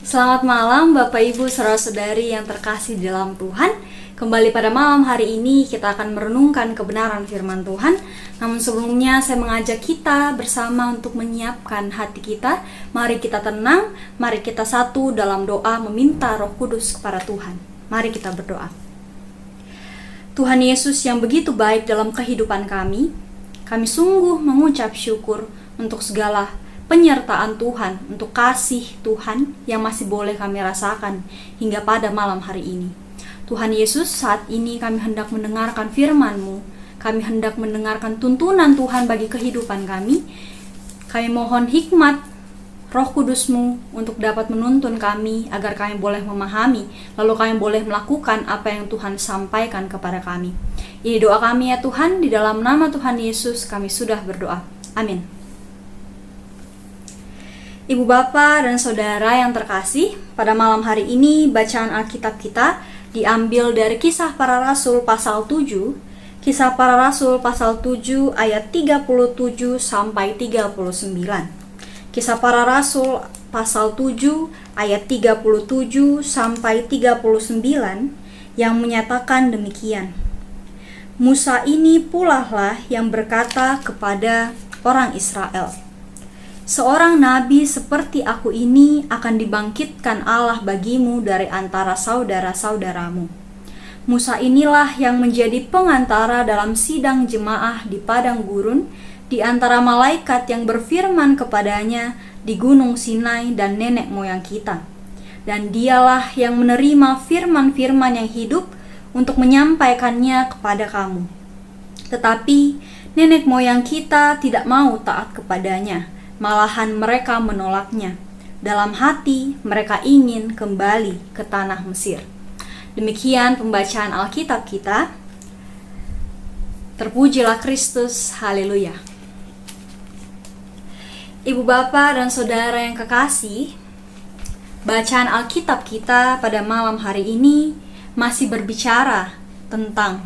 Selamat malam Bapak Ibu saudara-saudari yang terkasih di dalam Tuhan. Kembali pada malam hari ini kita akan merenungkan kebenaran firman Tuhan. Namun sebelumnya saya mengajak kita bersama untuk menyiapkan hati kita. Mari kita tenang, mari kita satu dalam doa meminta Roh Kudus kepada Tuhan. Mari kita berdoa. Tuhan Yesus yang begitu baik dalam kehidupan kami sungguh mengucap syukur untuk segala penyertaan Tuhan, untuk kasih Tuhan yang masih boleh kami rasakan hingga pada malam hari ini. Tuhan Yesus, saat ini kami hendak mendengarkan firman-Mu, kami hendak mendengarkan tuntunan Tuhan bagi kehidupan kami. Kami mohon hikmat Roh Kudus-Mu untuk dapat menuntun kami agar kami boleh memahami, lalu kami boleh melakukan apa yang Tuhan sampaikan kepada kami. Ini doa kami ya Tuhan, di dalam nama Tuhan Yesus kami sudah berdoa. Amin. Ibu Bapak dan Saudara yang terkasih, pada malam hari ini bacaan Alkitab kita diambil dari Kisah Para Rasul pasal 7. Kisah Para Rasul pasal 7 ayat 37 sampai 39. Kisah Para Rasul pasal 7 ayat 37 sampai 39 yang menyatakan demikian. Musa ini pula lah yang berkata kepada orang Israel, "Seorang nabi seperti aku ini akan dibangkitkan Allah bagimu dari antara saudara-saudaramu." Musa inilah yang menjadi pengantara dalam sidang jemaah di padang gurun, di antara malaikat yang berfirman kepadanya di gunung Sinai dan nenek moyang kita. Dan dialah yang menerima firman-firman yang hidup untuk menyampaikannya kepada kamu. Tetapi nenek moyang kita tidak mau taat kepadanya, malahan mereka menolaknya. Dalam hati mereka ingin kembali ke tanah Mesir. Demikian pembacaan Alkitab kita. Terpujilah Kristus, haleluya. Ibu Bapak dan Saudara yang kekasih, bacaan Alkitab kita pada malam hari ini masih berbicara tentang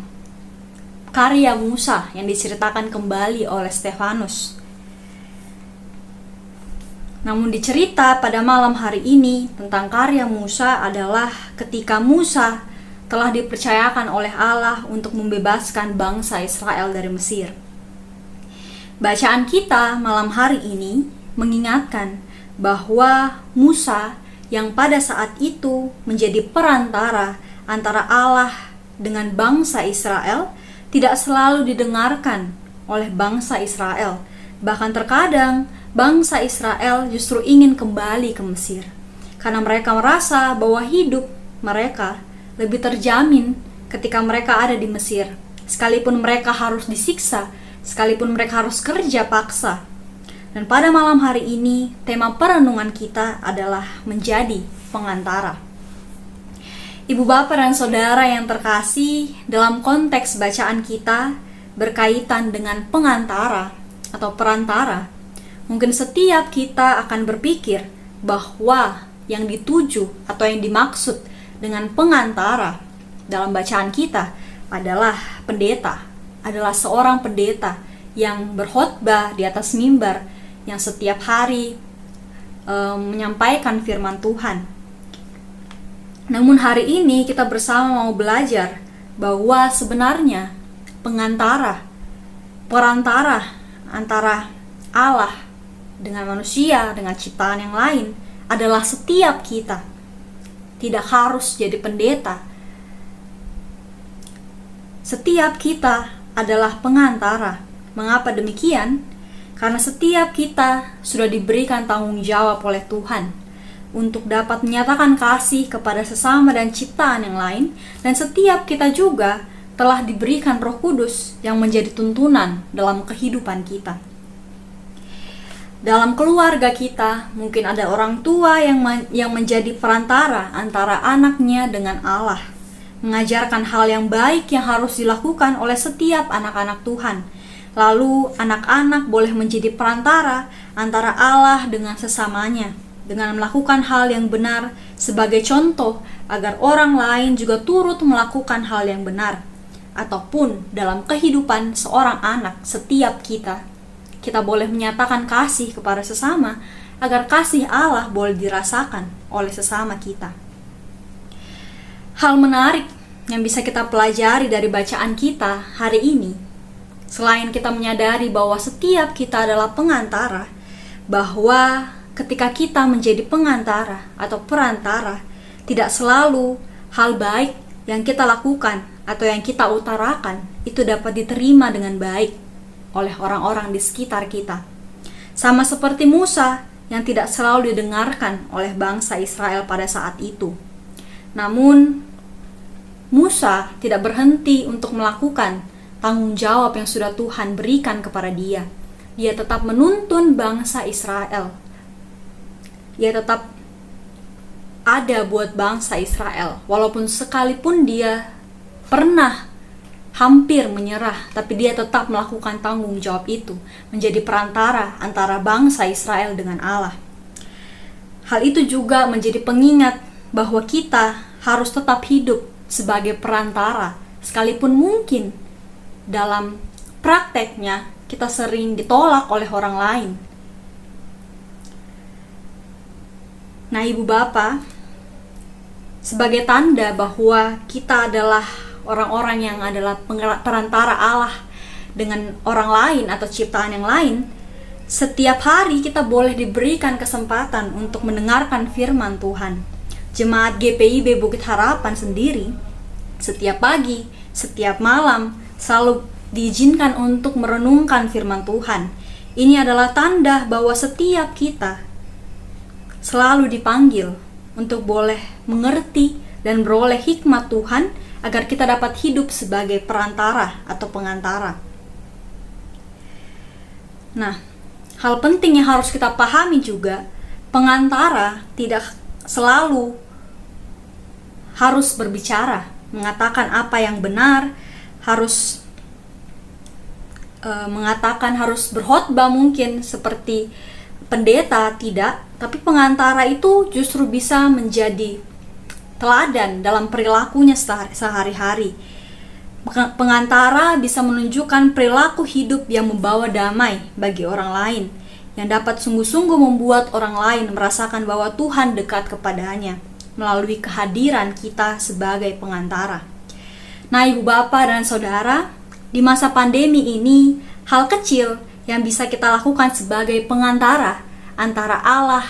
karya Musa yang diceritakan kembali oleh Stefanus. Namun dicerita pada malam hari ini tentang karya Musa adalah ketika Musa telah dipercayakan oleh Allah untuk membebaskan bangsa Israel dari Mesir. Bacaan kita malam hari ini mengingatkan bahwa Musa yang pada saat itu menjadi perantara antara Allah dengan bangsa Israel tidak selalu didengarkan oleh bangsa Israel. Bahkan terkadang bangsa Israel justru ingin kembali ke Mesir karena mereka merasa bahwa hidup mereka lebih terjamin ketika mereka ada di Mesir, sekalipun mereka harus disiksa, sekalipun mereka harus kerja paksa. Dan pada malam hari ini tema perenungan kita adalah menjadi pengantara. Ibu Bapak dan Saudara yang terkasih, dalam konteks bacaan kita berkaitan dengan pengantara atau perantara, mungkin setiap kita akan berpikir bahwa yang dituju atau yang dimaksud dengan pengantara dalam bacaan kita adalah pendeta, adalah seorang pendeta yang berkhotbah di atas mimbar, yang setiap hari menyampaikan firman Tuhan. Namun hari ini kita bersama mau belajar bahwa sebenarnya perantara antara Allah dengan manusia, dengan ciptaan yang lain adalah setiap kita. Tidak harus jadi pendeta. Setiap kita adalah pengantara. Mengapa demikian? Karena setiap kita sudah diberikan tanggung jawab oleh Tuhan untuk dapat menyatakan kasih kepada sesama dan ciptaan yang lain, dan setiap kita juga telah diberikan Roh Kudus yang menjadi tuntunan dalam kehidupan kita. Dalam keluarga kita mungkin ada orang tua yang menjadi perantara antara anaknya dengan Allah, mengajarkan hal yang baik yang harus dilakukan oleh setiap anak-anak Tuhan. Lalu anak-anak boleh menjadi perantara antara Allah dengan sesamanya, dengan melakukan hal yang benar sebagai contoh agar orang lain juga turut melakukan hal yang benar. Ataupun dalam kehidupan seorang anak, setiap kita boleh menyatakan kasih kepada sesama agar kasih Allah boleh dirasakan oleh sesama kita. Hal menarik yang bisa kita pelajari dari bacaan kita hari ini, selain kita menyadari bahwa setiap kita adalah pengantara, bahwa ketika kita menjadi pengantara atau perantara, tidak selalu hal baik yang kita lakukan atau yang kita utarakan itu dapat diterima dengan baik oleh orang-orang di sekitar kita. Sama seperti Musa yang tidak selalu didengarkan oleh bangsa Israel pada saat itu. Namun, Musa tidak berhenti untuk melakukan tanggung jawab yang sudah Tuhan berikan kepada dia. Dia tetap menuntun bangsa Israel. Dia tetap ada buat bangsa Israel, walaupun sekalipun dia pernah hampir menyerah, tapi dia tetap melakukan tanggung jawab itu, menjadi perantara antara bangsa Israel dengan Allah. Hal itu juga menjadi pengingat bahwa kita harus tetap hidup sebagai perantara, sekalipun mungkin dalam prakteknya kita sering ditolak oleh orang lain. Nah, Ibu Bapa, sebagai tanda bahwa kita adalah orang-orang yang adalah perantara Allah dengan orang lain atau ciptaan yang lain, setiap hari kita boleh diberikan kesempatan untuk mendengarkan firman Tuhan. Jemaat GPIB Bukit Harapan sendiri, setiap pagi, setiap malam, selalu diizinkan untuk merenungkan firman Tuhan. Ini adalah tanda bahwa setiap kita selalu dipanggil untuk boleh mengerti dan beroleh hikmat Tuhan, agar kita dapat hidup sebagai perantara atau pengantara. Nah, hal penting yang harus kita pahami juga, pengantara tidak selalu harus berbicara, mengatakan apa yang benar, harus harus berkhotbah mungkin seperti pendeta, tidak. Tapi pengantara itu justru bisa menjadi teladan dalam perilakunya sehari-hari. Pengantara bisa menunjukkan perilaku hidup yang membawa damai bagi orang lain, yang dapat sungguh-sungguh membuat orang lain merasakan bahwa Tuhan dekat kepadanya melalui kehadiran kita sebagai pengantara. Nah, Ibu Bapa dan Saudara, di masa pandemi ini, hal kecil yang bisa kita lakukan sebagai pengantara antara Allah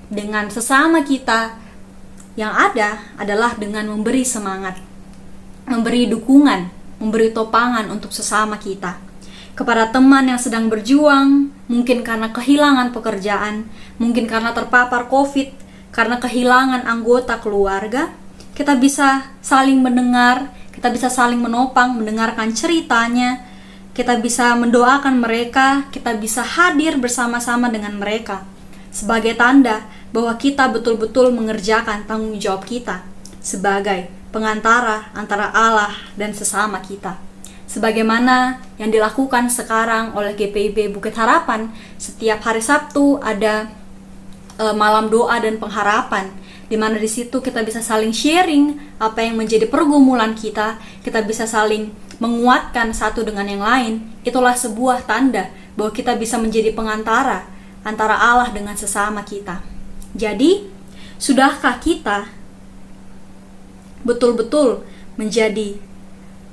dengan sesama kita yang ada adalah dengan memberi semangat, memberi dukungan, memberi topangan untuk sesama kita. Kepada teman yang sedang berjuang, mungkin karena kehilangan pekerjaan, mungkin karena terpapar COVID, karena kehilangan anggota keluarga, kita bisa saling mendengar, kita bisa saling menopang, mendengarkan ceritanya, kita bisa mendoakan mereka, kita bisa hadir bersama-sama dengan mereka, sebagai tanda bahwa kita betul-betul mengerjakan tanggung jawab kita sebagai pengantara antara Allah dan sesama kita. Sebagaimana yang dilakukan sekarang oleh GPIB Bukit Harapan, setiap hari Sabtu ada malam doa dan pengharapan, di mana di situ kita bisa saling sharing apa yang menjadi pergumulan kita bisa saling menguatkan satu dengan yang lain. Itulah sebuah tanda bahwa kita bisa menjadi pengantara antara Allah dengan sesama kita. Jadi, sudahkah kita betul-betul menjadi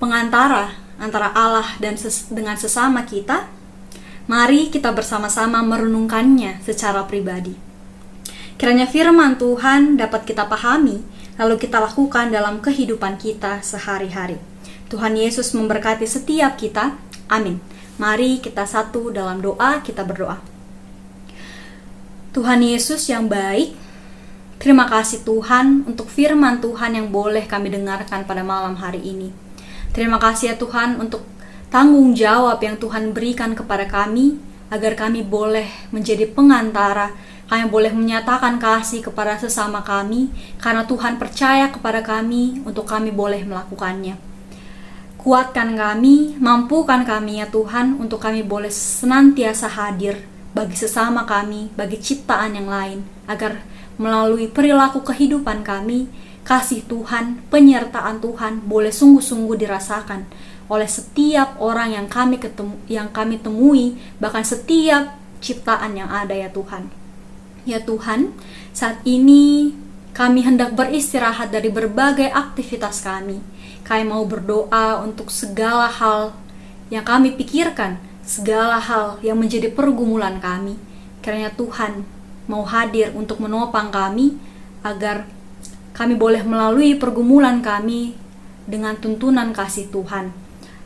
pengantara antara Allah dan dengan sesama kita? Mari kita bersama-sama merenungkannya secara pribadi. Kiranya firman Tuhan dapat kita pahami, lalu kita lakukan dalam kehidupan kita sehari-hari. Tuhan Yesus memberkati setiap kita. Amin. Mari kita satu dalam doa, kita berdoa. Tuhan Yesus yang baik, terima kasih Tuhan untuk firman Tuhan yang boleh kami dengarkan pada malam hari ini. Terima kasih ya Tuhan untuk tanggung jawab yang Tuhan berikan kepada kami, agar kami boleh menjadi pengantara, kami boleh menyatakan kasih kepada sesama kami, karena Tuhan percaya kepada kami untuk kami boleh melakukannya. Kuatkan kami, mampukan kami ya Tuhan, untuk kami boleh senantiasa hadir bagi sesama kami, bagi ciptaan yang lain, agar melalui perilaku kehidupan kami, kasih Tuhan, penyertaan Tuhan boleh sungguh-sungguh dirasakan oleh setiap orang yang kami temui, bahkan setiap ciptaan yang ada ya Tuhan. Ya Tuhan, saat ini kami hendak beristirahat dari berbagai aktivitas kami. Kami mau berdoa untuk segala hal yang kami pikirkan, segala hal yang menjadi pergumulan kami. Kiranya Tuhan mau hadir untuk menopang kami, agar kami boleh melalui pergumulan kami dengan tuntunan kasih Tuhan.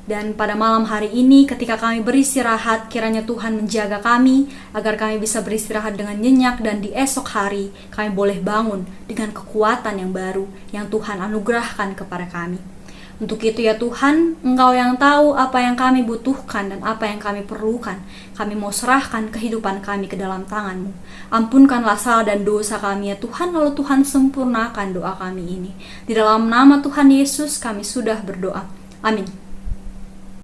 Dan pada malam hari ini ketika kami beristirahat, kiranya Tuhan menjaga kami agar kami bisa beristirahat dengan nyenyak, dan di esok hari kami boleh bangun dengan kekuatan yang baru yang Tuhan anugerahkan kepada kami. Untuk itu ya Tuhan, Engkau yang tahu apa yang kami butuhkan dan apa yang kami perlukan. Kami mau serahkan kehidupan kami ke dalam tangan-Mu. Ampunkanlah salah dan dosa kami ya Tuhan, lalu Tuhan sempurnakan doa kami ini. Di dalam nama Tuhan Yesus kami sudah berdoa. Amin.